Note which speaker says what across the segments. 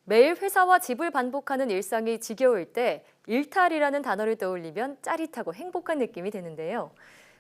Speaker 1: 매일 회사와 집을 반복하는 일상이 지겨울 때 일탈이라는 단어를 떠올리면 짜릿하고 행복한 느낌이 드는데요.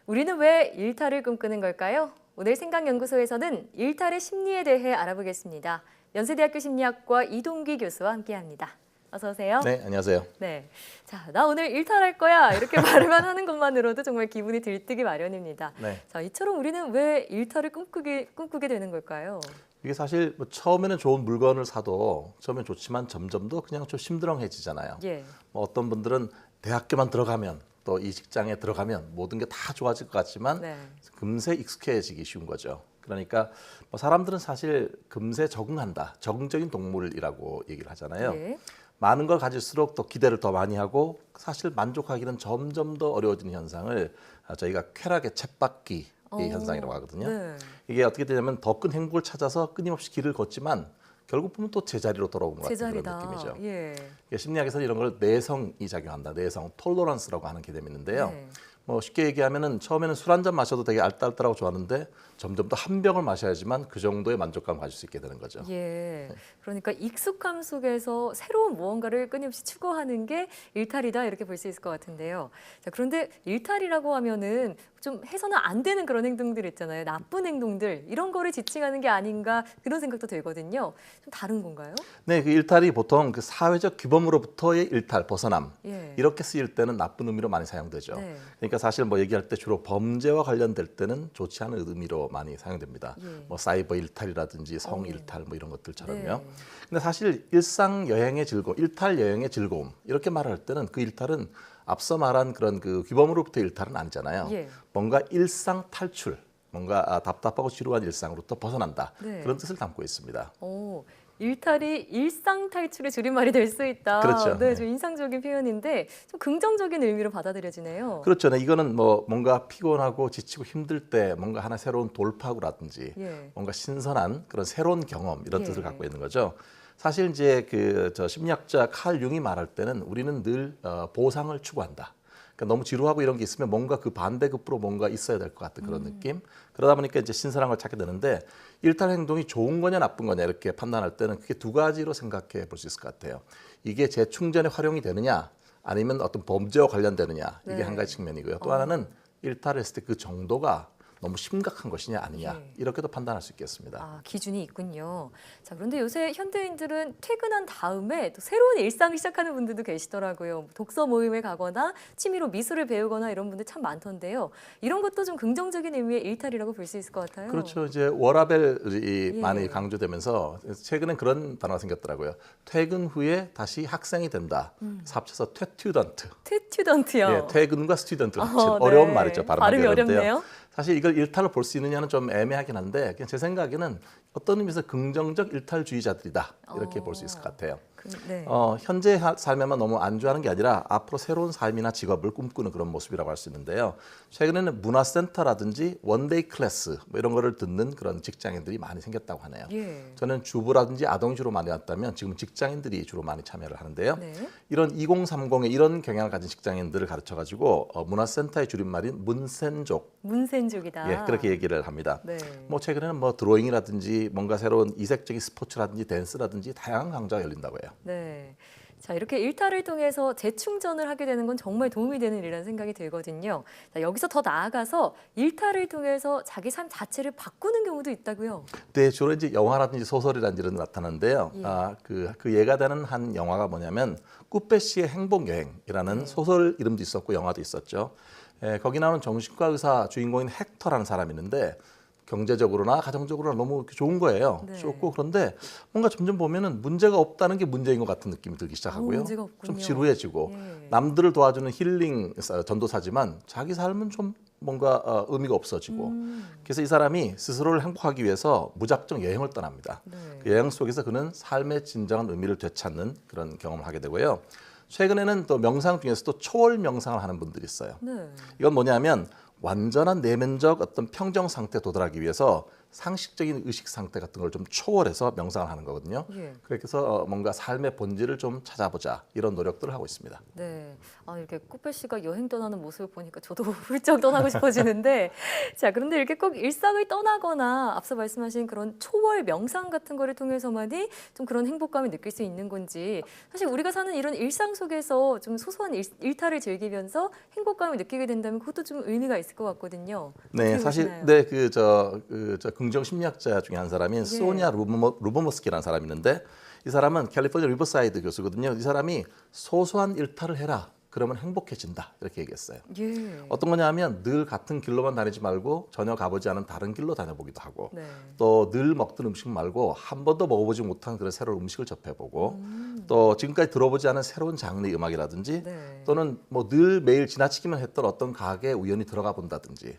Speaker 1: 우리는 왜 일탈을 꿈꾸는 걸까요? 오늘 생각연구소에서는 일탈의 심리에 대해 알아보겠습니다. 연세대학교 심리학과 이동기 교수와 함께합니다. 어서 오세요.
Speaker 2: 네, 안녕하세요.
Speaker 1: 네, 자, 나 오늘 일탈할 거야 이렇게 말만 하는 것만으로도 정말 기분이 들뜨기 마련입니다.
Speaker 2: 네.
Speaker 1: 자, 이처럼 우리는 왜 일탈을 꿈꾸게 되는 걸까요?
Speaker 2: 이게 사실 뭐 처음에는 좋은 물건을 사도 처음엔 좋지만 점점 더 그냥 좀 심드렁해지잖아요.
Speaker 1: 예.
Speaker 2: 뭐 어떤 분들은 대학교만 들어가면 또 이 직장에 들어가면 모든 게 다 좋아질 것 같지만
Speaker 1: 네.
Speaker 2: 금세 익숙해지기 쉬운 거죠. 그러니까 뭐 사람들은 사실 금세 적응한다. 적응적인 동물이라고 얘기를 하잖아요.
Speaker 1: 예.
Speaker 2: 많은 걸 가질수록 또 기대를 더 많이 하고 사실 만족하기는 점점 더 어려워지는 현상을 저희가 쾌락의 쳇바퀴 현상이라고 하거든요.
Speaker 1: 네.
Speaker 2: 이게 어떻게 되냐면 더 큰 행복을 찾아서 끊임없이 길을 걷지만 결국 보면 또 제자리로 돌아오는 것 같은
Speaker 1: 제자리다.
Speaker 2: 그런 느낌이죠.
Speaker 1: 예.
Speaker 2: 심리학에서는 이런 걸 내성이 작용한다. 내성, 톨러런스라고 하는 개념이 있는데요.
Speaker 1: 네.
Speaker 2: 뭐 쉽게 얘기하면은 처음에는 술 한 잔 마셔도 되게 알딸딸하고 좋았는데 점점 더 한 병을 마셔야지만 그 정도의 만족감을 가질 수 있게 되는 거죠.
Speaker 1: 예. 그러니까 익숙함 속에서 새로운 무언가를 끊임없이 추구하는 게 일탈이다 이렇게 볼 수 있을 것 같은데요. 자, 그런데 일탈이라고 하면은 좀 해서는 안 되는 그런 행동들 있잖아요. 나쁜 행동들 이런 거를 지칭하는 게 아닌가 그런 생각도 들거든요. 좀 다른 건가요?
Speaker 2: 네, 그 일탈이 보통 그 사회적 규범으로부터의 일탈, 벗어남
Speaker 1: 예.
Speaker 2: 이렇게 쓰일 때는 나쁜 의미로 많이 사용되죠.
Speaker 1: 네.
Speaker 2: 그러니까 사실 뭐 얘기할 때 주로 범죄와 관련될 때는 좋지 않은 의미로 많이 사용됩니다.
Speaker 1: 예.
Speaker 2: 뭐 사이버 일탈이라든지 성 일탈 뭐 이런 것들처럼요.
Speaker 1: 네.
Speaker 2: 근데 사실 일상 여행의 즐거움, 일탈 여행의 즐거움 이렇게 말할 때는 그 일탈은 앞서 말한 그런 그 규범으로부터 일탈은 아니잖아요.
Speaker 1: 예.
Speaker 2: 뭔가 일상 탈출, 뭔가 답답하고 지루한 일상으로부터 벗어난다.
Speaker 1: 네.
Speaker 2: 그런 뜻을 담고 있습니다.
Speaker 1: 오, 일탈이 일상 탈출의 줄임말이 될 수 있다.
Speaker 2: 그렇죠.
Speaker 1: 네,
Speaker 2: 네.
Speaker 1: 좀 인상적인 표현인데 좀 긍정적인 의미로 받아들여지네요.
Speaker 2: 그렇죠. 네, 이거는 뭐 뭔가 피곤하고 지치고 힘들 때 뭔가 하나 새로운 돌파구라든지
Speaker 1: 예.
Speaker 2: 뭔가 신선한 그런 새로운 경험 이런
Speaker 1: 예.
Speaker 2: 뜻을 갖고 있는 거죠. 사실 이제 그 저 심리학자 칼 융이 말할 때는 우리는 늘 보상을 추구한다. 그러니까 너무 지루하고 이런 게 있으면 뭔가 그 반대급부로 뭔가 있어야 될 것 같은 그런 느낌. 그러다 보니까 이제 신선한 걸 찾게 되는데 일탈 행동이 좋은 거냐 나쁜 거냐 이렇게 판단할 때는 그게 두 가지로 생각해 볼 수 있을 것 같아요. 이게 재충전에 활용이 되느냐 아니면 어떤 범죄와 관련되느냐 이게
Speaker 1: 네.
Speaker 2: 한 가지 측면이고요. 또 하나는 일탈을 했을 때 그 정도가 너무 심각한 것이냐 아니냐
Speaker 1: 네.
Speaker 2: 이렇게도 판단할 수 있겠습니다.
Speaker 1: 아, 기준이 있군요. 자, 그런데 요새 현대인들은 퇴근한 다음에 또 새로운 일상을 시작하는 분들도 계시더라고요. 독서 모임에 가거나 취미로 미술을 배우거나 이런 분들 참 많던데요. 이런 것도 좀 긍정적인 의미의 일탈이라고 볼 수 있을 것 같아요.
Speaker 2: 그렇죠. 이제 워라벨이
Speaker 1: 예.
Speaker 2: 많이 강조되면서 최근엔 그런 단어가 생겼더라고요. 퇴근 후에 다시 학생이 된다. 그래서 합쳐서 퇴튜던트.
Speaker 1: 퇴튜던트요.
Speaker 2: 예, 퇴근과 스튜던트를 합친
Speaker 1: 네.
Speaker 2: 어려운 말이죠.
Speaker 1: 발음이
Speaker 2: 발음하기 어려운데요.
Speaker 1: 어렵네요.
Speaker 2: 사실 이걸 일탈로 볼 수 있느냐는 좀 애매하긴 한데 그냥 제 생각에는 어떤 의미에서 긍정적 일탈주의자들이다 이렇게 볼 수 있을 것 같아요.
Speaker 1: 네.
Speaker 2: 현재 삶에만 너무 안주하는 게 아니라 앞으로 새로운 삶이나 직업을 꿈꾸는 그런 모습이라고 할 수 있는데요. 최근에는 문화센터라든지 원데이 클래스 뭐 이런 거를 듣는 그런 직장인들이 많이 생겼다고 하네요.
Speaker 1: 예.
Speaker 2: 저는 주부라든지 아동이 주로 많이 왔다면 지금 직장인들이 주로 많이 참여를 하는데요.
Speaker 1: 네.
Speaker 2: 이런 2030의 이런 경향을 가진 직장인들을 가르쳐가지고 문화센터의 줄임말인 문센족
Speaker 1: 문센족이다.
Speaker 2: 예, 그렇게 얘기를 합니다.
Speaker 1: 네.
Speaker 2: 뭐 최근에는 뭐 드로잉이라든지 뭔가 새로운 이색적인 스포츠라든지 댄스라든지 다양한 강좌가 열린다고 해요.
Speaker 1: 네. 자, 이렇게 일탈을 통해서 재충전을 하게 되는 건 정말 도움이 되는 일이라는 생각이 들거든요. 자, 여기서 더 나아가서 일탈을 통해서 자기 삶 자체를 바꾸는 경우도 있다고요.
Speaker 2: 네, 주로 이제 영화라든지 소설이라든지 이런 데 나타나는데요.
Speaker 1: 예.
Speaker 2: 그 예가 되는 한 영화가 뭐냐면 꾸페시의 행복여행이라는
Speaker 1: 네.
Speaker 2: 소설 이름도 있었고 영화도 있었죠. 거기 나오는 정신과 의사 주인공인 헥터라는 사람이 있는데 경제적으로나 가정적으로나 너무 좋은 거예요.
Speaker 1: 네.
Speaker 2: 좋고 그런데 뭔가 점점 보면은 문제가 없다는 게 문제인 것 같은 느낌이 들기 시작하고요.
Speaker 1: 문제가 없군요.
Speaker 2: 좀 지루해지고
Speaker 1: 예.
Speaker 2: 남들을 도와주는 힐링 전도사지만 자기 삶은 좀 뭔가 의미가 없어지고 그래서 이 사람이 스스로를 행복하기 위해서 무작정 여행을 떠납니다.
Speaker 1: 네.
Speaker 2: 그 여행 속에서 그는 삶의 진정한 의미를 되찾는 그런 경험을 하게 되고요. 최근에는 또 명상 중에서도 초월 명상을 하는 분들이 있어요.
Speaker 1: 네.
Speaker 2: 이건 뭐냐면 완전한 내면적 어떤 평정 상태에 도달하기 위해서 상식적인 의식 상태 같은 걸 좀 초월해서 명상을 하는 거거든요.
Speaker 1: 예.
Speaker 2: 그래서 뭔가 삶의 본질을 좀 찾아보자 이런 노력들을 하고 있습니다.
Speaker 1: 네. 아, 이렇게 꽃별 씨가 여행 떠나는 모습을 보니까 저도 훌쩍 떠나고 싶어지는데 자, 그런데 이렇게 꼭 일상을 떠나거나 앞서 말씀하신 그런 초월 명상 같은 거를 통해서만이 좀 그런 행복감을 느낄 수 있는 건지 사실 우리가 사는 이런 일상 속에서 좀 소소한 일탈을 즐기면서 행복감을 느끼게 된다면 그것도 좀 의미가 있을 것 같거든요.
Speaker 2: 네,
Speaker 1: 어떻게
Speaker 2: 사실
Speaker 1: 보시나요?
Speaker 2: 네, 저 긍정 심리학자 중에 한 사람인
Speaker 1: 예.
Speaker 2: 소니아 루보모스키라는 사람이 있는데 이 사람은 캘리포니아 리버사이드 교수거든요. 이 사람이 소소한 일탈을 해라. 그러면 행복해진다. 이렇게 얘기했어요.
Speaker 1: 예.
Speaker 2: 어떤 거냐면 늘 같은 길로만 다니지 말고 전혀 가보지 않은 다른 길로 다녀보기도 하고
Speaker 1: 네.
Speaker 2: 또 늘 먹던 음식 말고 한 번도 먹어보지 못한 그런 새로운 음식을 접해보고 또 지금까지 들어보지 않은 새로운 장르의 음악이라든지
Speaker 1: 네.
Speaker 2: 또는 뭐 늘 매일 지나치기만 했던 어떤 가게에 우연히 들어가 본다든지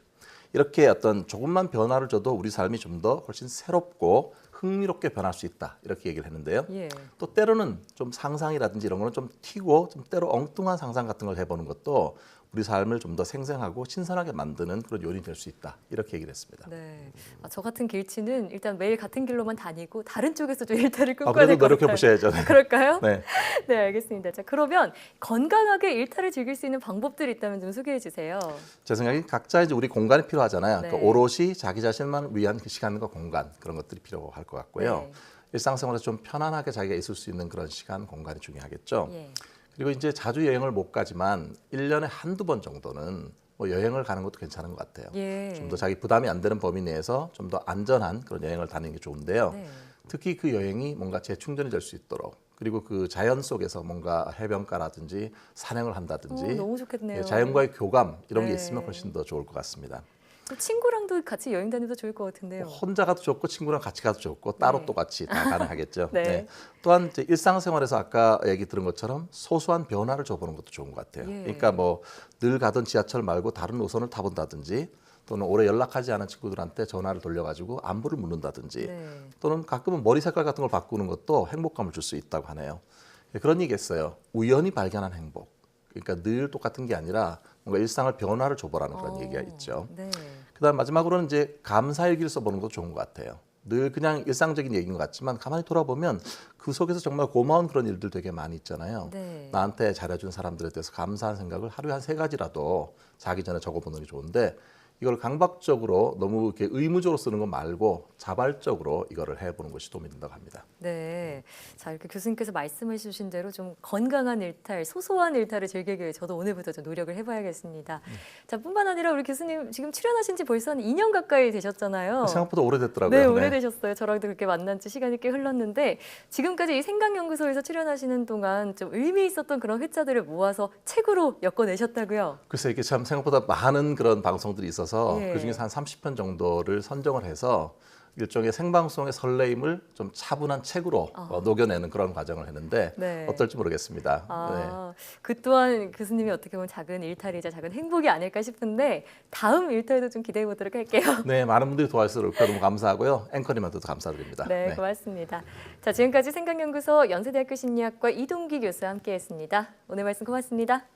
Speaker 2: 이렇게 어떤 조금만 변화를 줘도 우리 삶이 좀 더 훨씬 새롭고 흥미롭게 변할 수 있다 이렇게 얘기를 했는데요.
Speaker 1: 예.
Speaker 2: 또 때로는 좀 상상이라든지 이런 거는 좀 튀고 좀 때로 엉뚱한 상상 같은 걸 해보는 것도 우리 삶을 좀 더 생생하고 신선하게 만드는 그런 요인이 될 수 있다 이렇게 얘기를 했습니다.
Speaker 1: 네. 아, 저 같은 길치는 일단 매일 같은 길로만 다니고 다른 쪽에서 좀 일탈을 꿈꿔야
Speaker 2: 그래도
Speaker 1: 될 것
Speaker 2: 노력해
Speaker 1: 같아요.
Speaker 2: 보셔야죠. 네.
Speaker 1: 그럴까요?
Speaker 2: 네.
Speaker 1: 네, 알겠습니다. 자, 그러면 건강하게 일탈을 즐길 수 있는 방법들이 있다면 좀 소개해 주세요.
Speaker 2: 제 생각에 각자 이제 우리 공간이 필요하잖아요.
Speaker 1: 네.
Speaker 2: 그러니까 오롯이 자기 자신만 위한 그 시간과 공간 그런 것들이 필요할 것 같고요.
Speaker 1: 네.
Speaker 2: 일상생활에서 좀 편안하게 자기가 있을 수 있는 그런 시간, 공간이 중요하겠죠.
Speaker 1: 예.
Speaker 2: 그리고 이제 자주 여행을 못 가지만 1년에 한두 번 정도는 뭐 여행을 가는 것도 괜찮은 것 같아요.
Speaker 1: 예.
Speaker 2: 좀 더 자기 부담이 안 되는 범위 내에서 좀 더 안전한 그런 여행을 다니는 게 좋은데요.
Speaker 1: 네.
Speaker 2: 특히 그 여행이 뭔가 재충전이 될 수 있도록 그리고 그 자연 속에서 뭔가 해변가라든지 산행을 한다든지
Speaker 1: 너무 좋겠네요.
Speaker 2: 예, 자연과의 교감 이런 게
Speaker 1: 네.
Speaker 2: 있으면 훨씬 더 좋을 것 같습니다.
Speaker 1: 또 친구랑도 같이 여행 다녀도 좋을 것 같은데요.
Speaker 2: 혼자 가도 좋고 친구랑 같이 가도 좋고 따로
Speaker 1: 네.
Speaker 2: 또 같이 다 가능하겠죠.
Speaker 1: 네.
Speaker 2: 또한 이제 일상생활에서 아까 얘기 들은 것처럼 소소한 변화를 줘보는 것도 좋은 것 같아요.
Speaker 1: 예.
Speaker 2: 그러니까 뭐 늘 가던 지하철 말고 다른 노선을 타본다든지 또는 오래 연락하지 않은 친구들한테 전화를 돌려가지고 안부를 묻는다든지
Speaker 1: 네.
Speaker 2: 또는 가끔은 머리 색깔 같은 걸 바꾸는 것도 행복감을 줄 수 있다고 하네요. 그런 얘기 했어요. 우연히 발견한 행복. 그러니까 늘 똑같은 게 아니라 뭔가 일상을 변화를 줘보라는 그런 얘기가 있죠.
Speaker 1: 네.
Speaker 2: 그다음 마지막으로는 이제 감사일기를 써보는 것도 좋은 것 같아요. 늘 그냥 일상적인 얘기인 것 같지만 가만히 돌아보면 그 속에서 정말 고마운 그런 일들 되게 많이 있잖아요.
Speaker 1: 네.
Speaker 2: 나한테 잘해준 사람들에 대해서 감사한 생각을 하루에 한 3가지라도 자기 전에 적어보는 게 좋은데 이걸 강박적으로 너무 이렇게 의무적으로 쓰는 거 말고 자발적으로 이거를 해보는 것이 도움이 된다고 합니다.
Speaker 1: 네. 자, 이렇게 교수님께서 말씀해 주신 대로 좀 건강한 일탈, 소소한 일탈을 즐기기 위해 저도 오늘부터 좀 노력을 해봐야겠습니다. 자, 뿐만 아니라 우리 교수님 지금 출연하신 지 벌써 한 2년 가까이 되셨잖아요.
Speaker 2: 생각보다 오래됐더라고요.
Speaker 1: 네, 오래되셨어요. 저랑도 그렇게 만난 지 시간이 꽤 흘렀는데 지금까지 이 생각연구소에서 출연하시는 동안 좀 의미 있었던 그런 회차들을 모아서 책으로 엮어내셨다고요?
Speaker 2: 글쎄 이게 참 생각보다 많은 그런 방송들이 있어서
Speaker 1: 예.
Speaker 2: 그중에서 한 30편 정도를 선정을 해서 일종의 생방송의 설레임을 좀 차분한 책으로 녹여내는 그런 과정을 했는데
Speaker 1: 네.
Speaker 2: 어떨지 모르겠습니다.
Speaker 1: 아, 그 또한 교수님이 어떻게 보면 작은 일탈이자 작은 행복이 아닐까 싶은데 다음 일탈도 좀 기대해 보도록 할게요.
Speaker 2: 네, 많은 분들이 도와주셔서 너무 감사하고요. 앵커님한테도 감사드립니다.
Speaker 1: 네, 고맙습니다. 자, 지금까지 생각연구소 연세대학교 심리학과 이동기 교수와 함께했습니다. 오늘 말씀 고맙습니다.